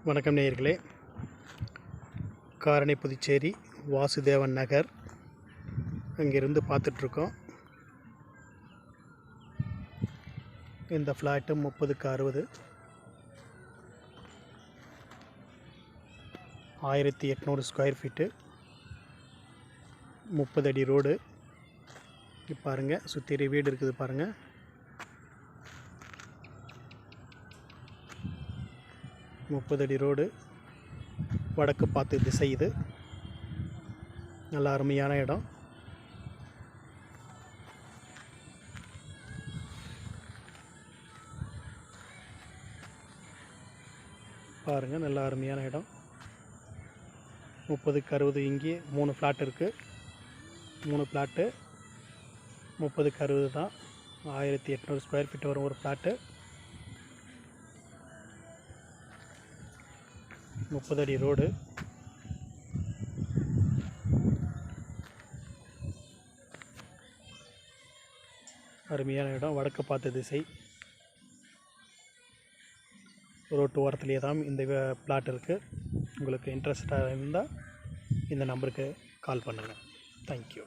வணக்கம் நேயர்களே. காரணி புதுச்சேரி வாசுதேவன் நகர் அங்கிருந்து பார்த்துட்ருக்கோம். இந்த ஃப்ளாட்டு 30க்கு 60 1800 ஸ்கொயர் ஃபீட்டு, 30 அடி ரோடு. பாருங்கள், சுற்றி வீடு இருக்குது பாருங்கள். முப்பது அடி ரோடு, வடக்கு பார்த்து திசை. இது நல்ல அருமையான இடம். பாருங்கள், நல்ல அருமையான இடம். 30க்கு 60. இங்கே 3 ஃப்ளாட் இருக்குது. 3 ஃப்ளாட்டு 30க்கு 60 தான். 1800 ஸ்கொயர் ஃபீட் வரும் ஒரு ஃப்ளாட்டு. 30 அடி ரோடு. அருமையான இடம், வடக்கு பார்த்த திசை. ரோட்டு ஓரத்துலேயே தான் இந்த பிளாட் இருக்குது. உங்களுக்கு இன்ட்ரெஸ்டாக இருந்தால் இந்த நம்பருக்கு கால் பண்ணுங்கள். தேங்க்யூ.